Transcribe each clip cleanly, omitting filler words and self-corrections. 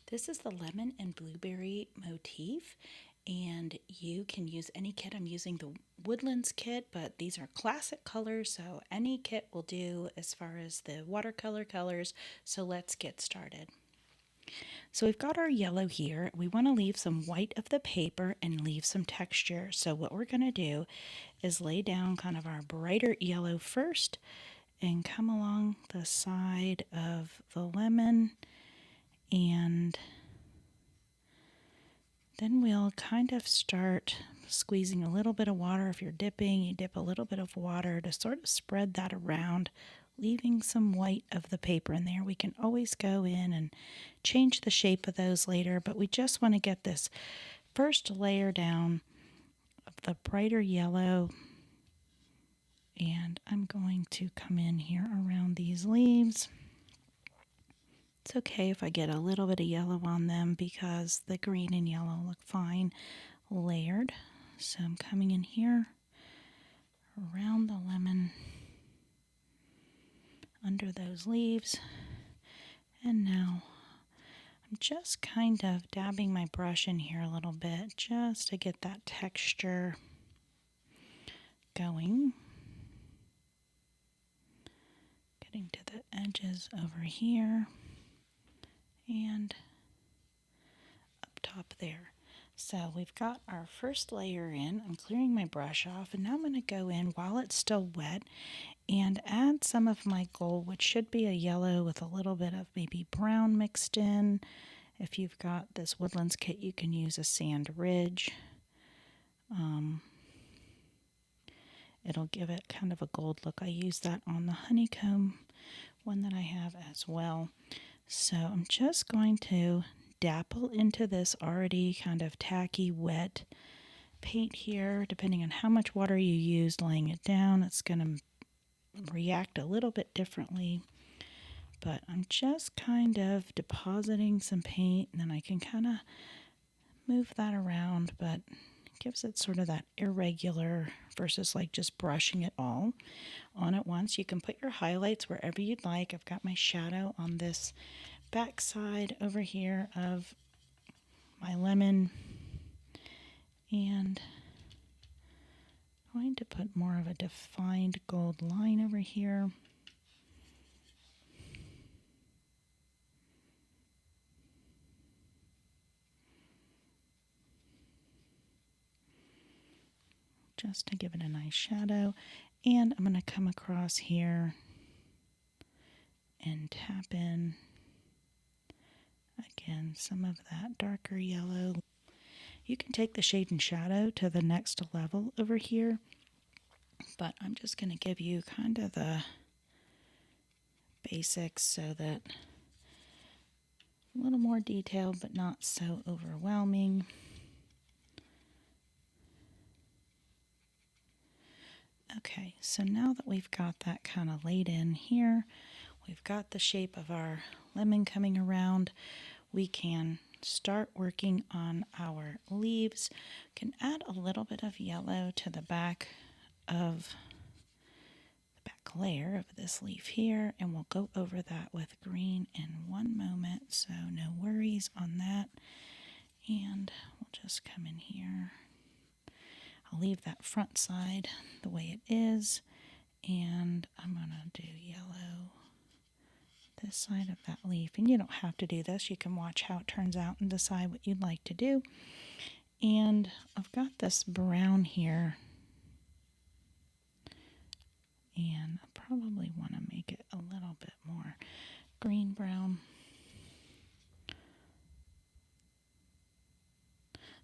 This is the lemon and blueberry motif, and you can use any kit. I'm using the Woodlands kit, but these are classic colors, so any kit will do as far as the watercolor colors. So let's get started. So we've got our yellow here. We want to leave some white of the paper and leave some texture. So what we're going to do is lay down kind of our brighter yellow first and come along the side of the lemon, and then we'll kind of start squeezing a little bit of water. If you're dipping, you dip a little bit of water to sort of spread that around, leaving some white of the paper in there. We can always go in and change the shape of those later, but we just want to get this first layer down of the brighter yellow. And I'm going to come in here around these leaves. It's okay if I get a little bit of yellow on them because the green and yellow look fine layered. So I'm coming in here around the lemon, under those leaves, and now I'm just kind of dabbing my brush in here a little bit just to get that texture going. Getting to the edges over here and up top there. So we've got our first layer in. I'm clearing my brush off, and now I'm going to go in while it's still wet and add some of my gold, which should be a yellow with a little bit of maybe brown mixed in. If you've got this Woodlands kit, you can use a sand ridge. It'll give it kind of a gold look. I use that on the honeycomb one that I have as well. So I'm just going to dapple into this already kind of tacky, wet paint here. Depending on how much water you use laying it down, it's going to react a little bit differently. But I'm just kind of depositing some paint, and then I can kind of move that around, but it gives it sort of that irregular versus like just brushing it all on at once. You can put your highlights wherever you'd like. I've got my shadow on this back side over here of my lemon, and I'm going to put more of a defined gold line over here. Just to give it a nice shadow. And I'm going to come across here and tap in again some of that darker yellow. You can take the shade and shadow to the next level over here, but I'm just going to give you kind of the basics so that a little more detailed but not so overwhelming. Okay, so now that we've got that kind of laid in here, we've got the shape of our lemon coming around, we can start working on our leaves. Can add a little bit of yellow to the back of the back layer of this leaf here, and we'll go over that with green in one moment, so no worries on that. And we'll just come in here. I'll leave that front side the way it is, and I'm going to do yellow this side of that leaf. And you don't have to do this. You can watch how it turns out and decide what you'd like to do. And I've got this brown here, and I probably want to make it a little bit more green brown.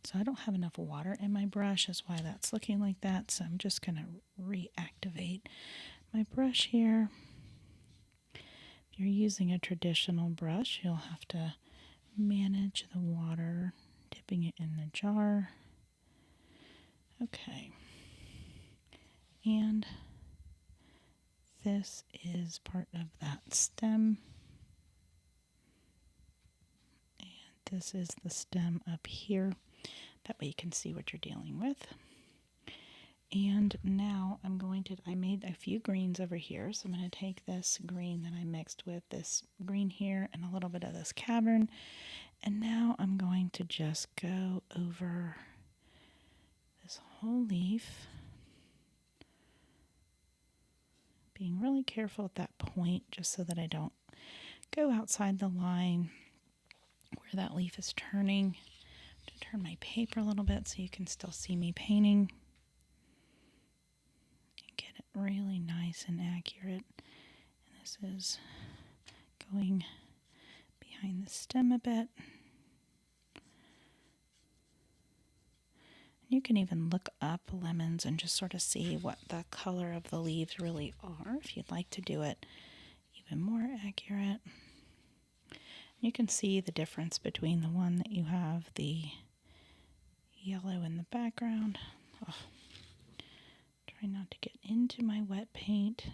So I don't have enough water in my brush, that's why that's looking like that. So I'm just going to reactivate my brush here. If you're using a traditional brush, you'll have to manage the water, dipping it in the jar. Okay. And this is part of that stem. And this is the stem up here. That way you can see what you're dealing with. And now I made a few greens over here. So I'm going to take this green that I mixed with this green here and a little bit of this cavern. And now I'm going to just go over this whole leaf, being really careful at that point just so that I don't go outside the line where that leaf is turning. To turn my paper a little bit so you can still see me painting. And get it really nice and accurate. And this is going behind the stem a bit. You can even look up lemons and just sort of see what the color of the leaves really are if you'd like to do it even more accurate. You can see the difference between the one that you have the yellow in the background. Oh, try not to get into my wet paint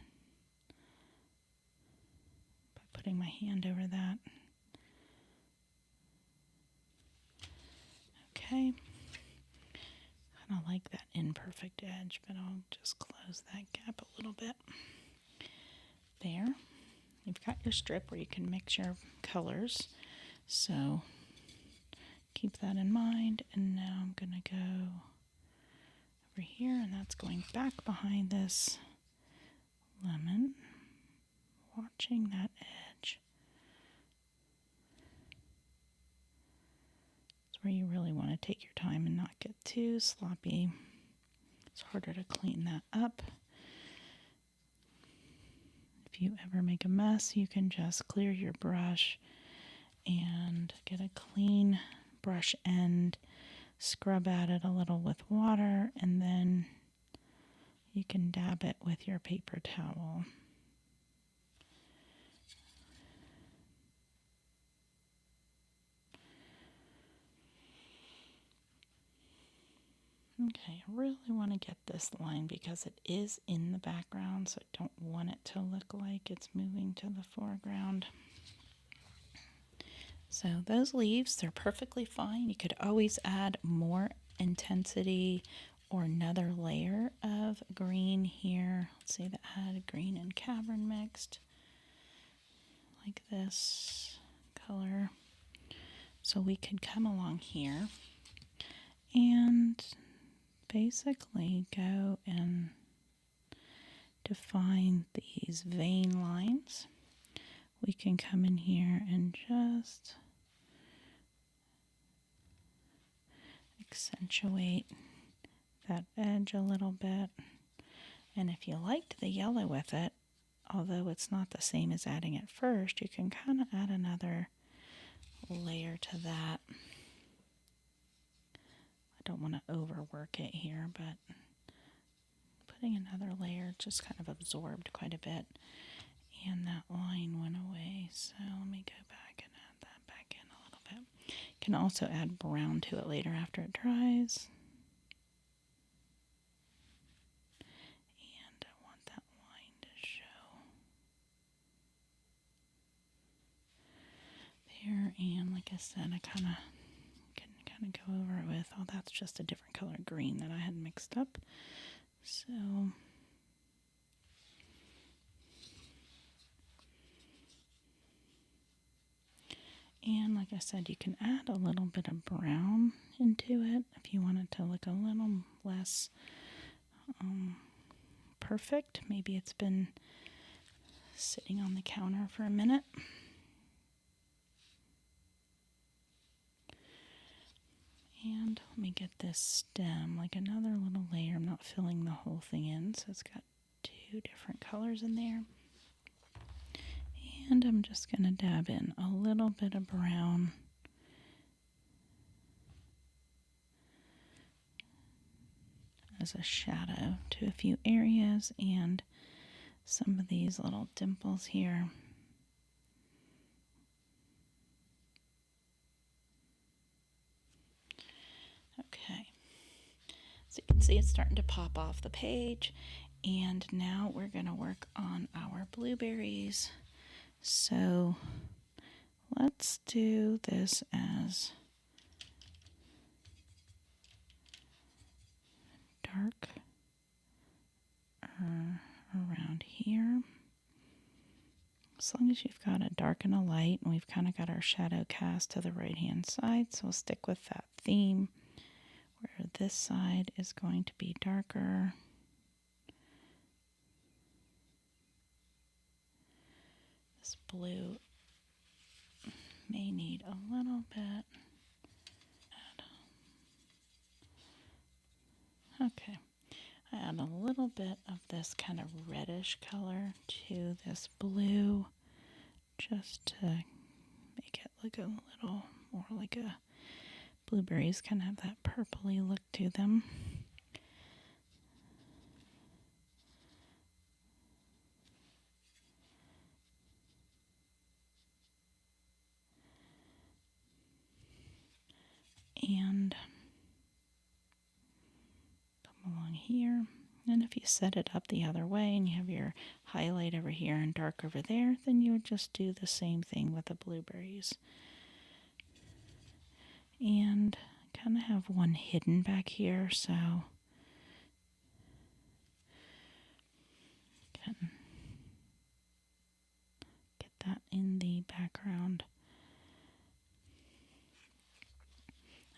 by putting my hand over that. Okay. Kind of like that imperfect edge, but I'll just close that gap a little bit. There. You've got your strip where you can mix your colors. So keep that in mind. And now I'm going to go over here, and that's going back behind this lemon, watching that edge. It's where you really want to take your time and not get too sloppy. It's harder to clean that up. If you ever make a mess, you can just clear your brush and get a clean brush end, scrub at it a little with water, and then you can dab it with your paper towel. Okay, I really want to get this line because it is in the background, so I don't want it to look like it's moving to the foreground. So those leaves, they're perfectly fine. You could always add more intensity or another layer of green here. Let's say that had green and cavern mixed, like this color. So we could come along here and basically go and define these vein lines. We can come in here and just accentuate that edge a little bit. And if you liked the yellow with it, although it's not the same as adding it first, you can kind of add another layer to that. I don't want to overwork it here, but putting another layer just kind of absorbed quite a bit, and that line went away. So let me go back and add that back in a little bit. You can also add brown to it later after it dries. And I want that line to show there. And like I said, I can kind of go over it with, oh, that's just a different color green that I had mixed up. So and like I said, you can add a little bit of brown into it if you want it to look a little less perfect. Maybe it's been sitting on the counter for a minute. And let me get this stem, like another little layer. I'm not filling the whole thing in, so it's got two different colors in there. And I'm just going to dab in a little bit of brown. As a shadow to a few areas and some of these little dimples here. Okay, so you can see it's starting to pop off the page, and now we're going to work on our blueberries. So let's do this as dark around here. As long as you've got a dark and a light, and we've kind of got our shadow cast to the right hand side, so we'll stick with that theme where this side is going to be darker. This blue may need a little bit. Okay, I add a little bit of this kind of reddish color to this blue just to make it look a little more like a blueberries, kind of have that purpley look to them. And come along here. And if you set it up the other way and you have your highlight over here and dark over there, then you would just do the same thing with the blueberries. And kind of have one hidden back here, so can get that in the background.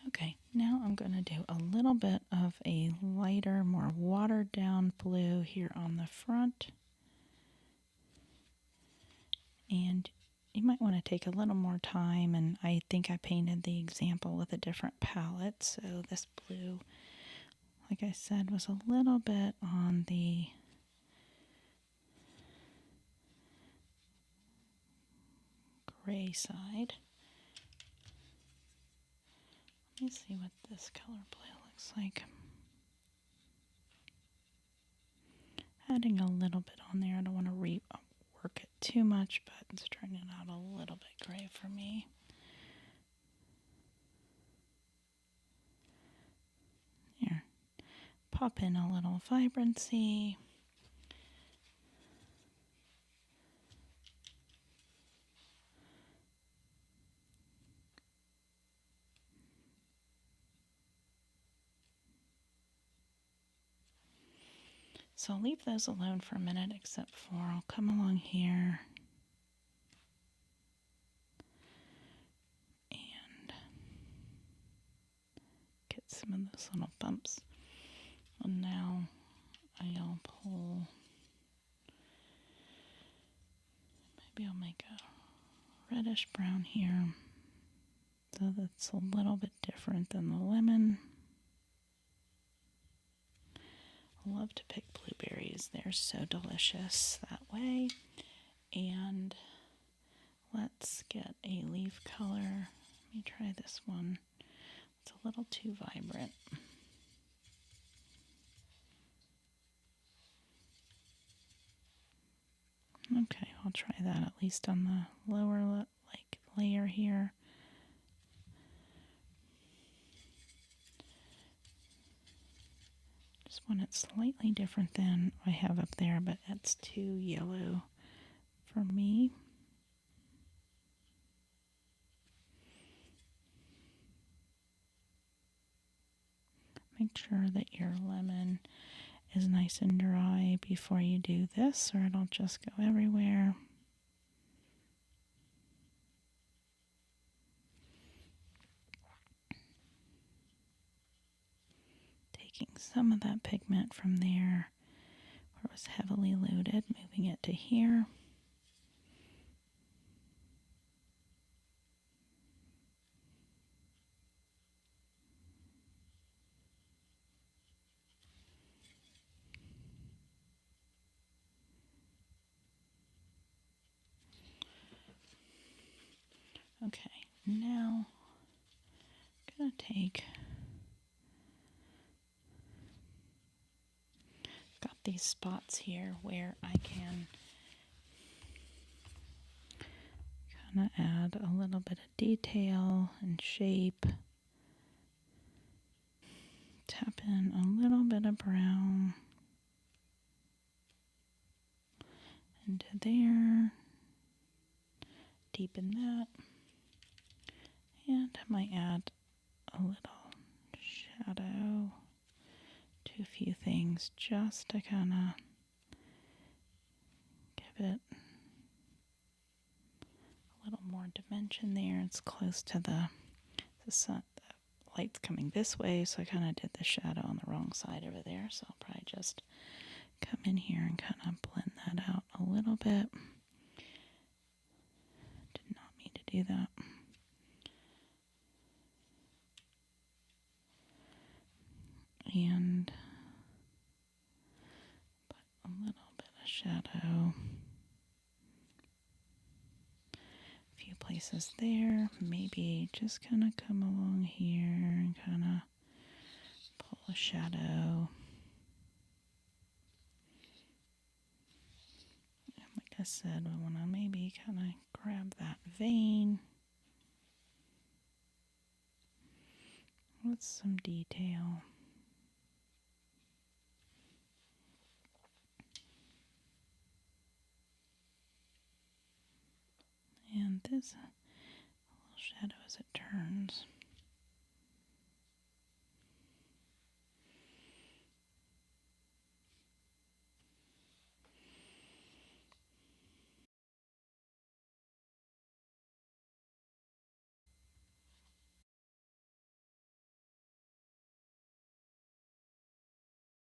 Okay, now I'm going to do a little bit of a lighter, more watered down blue here on the front. And you might want to take a little more time, and I think I painted the example with a different palette. So this blue, like I said, was a little bit on the gray side. Let me see what this color blue looks like. Adding a little bit on there. I don't want to rework it too much, but it's turning out a little bit gray for me. Here, pop in a little vibrancy. So I'll leave those alone for a minute, except for I'll come along here and get some of those little bumps. And now I'll pull, maybe I'll make a reddish brown here, so that's a little bit different than the lemon. I love to pick blueberries. They're so delicious that way. And let's get a leaf color. Let me try this one. It's a little too vibrant. Okay, I'll try that at least on the lower layer here. Just want it slightly different than I have up there, but it's too yellow for me. Make sure that your lemon is nice and dry before you do this, or it'll just go everywhere. Taking some of that pigment from there where it was heavily loaded, moving it to here. Okay, now I'm going to take, got these spots here where I can kind of add a little bit of detail and shape. Tap in a little bit of brown. into there, deepen that, and I might add a little shadow to a few things just to kind of give it a little more dimension there. It's close to the sun. The light's coming this way, so I kind of did the shadow on the wrong side over there, so I'll probably just come in here and kind of blend that out a little bit. Did not mean to do that. And put a little bit of shadow. A few places there. Maybe just kind of come along here and kind of pull a shadow. And like I said, I want to maybe kind of grab that vein with some detail. And this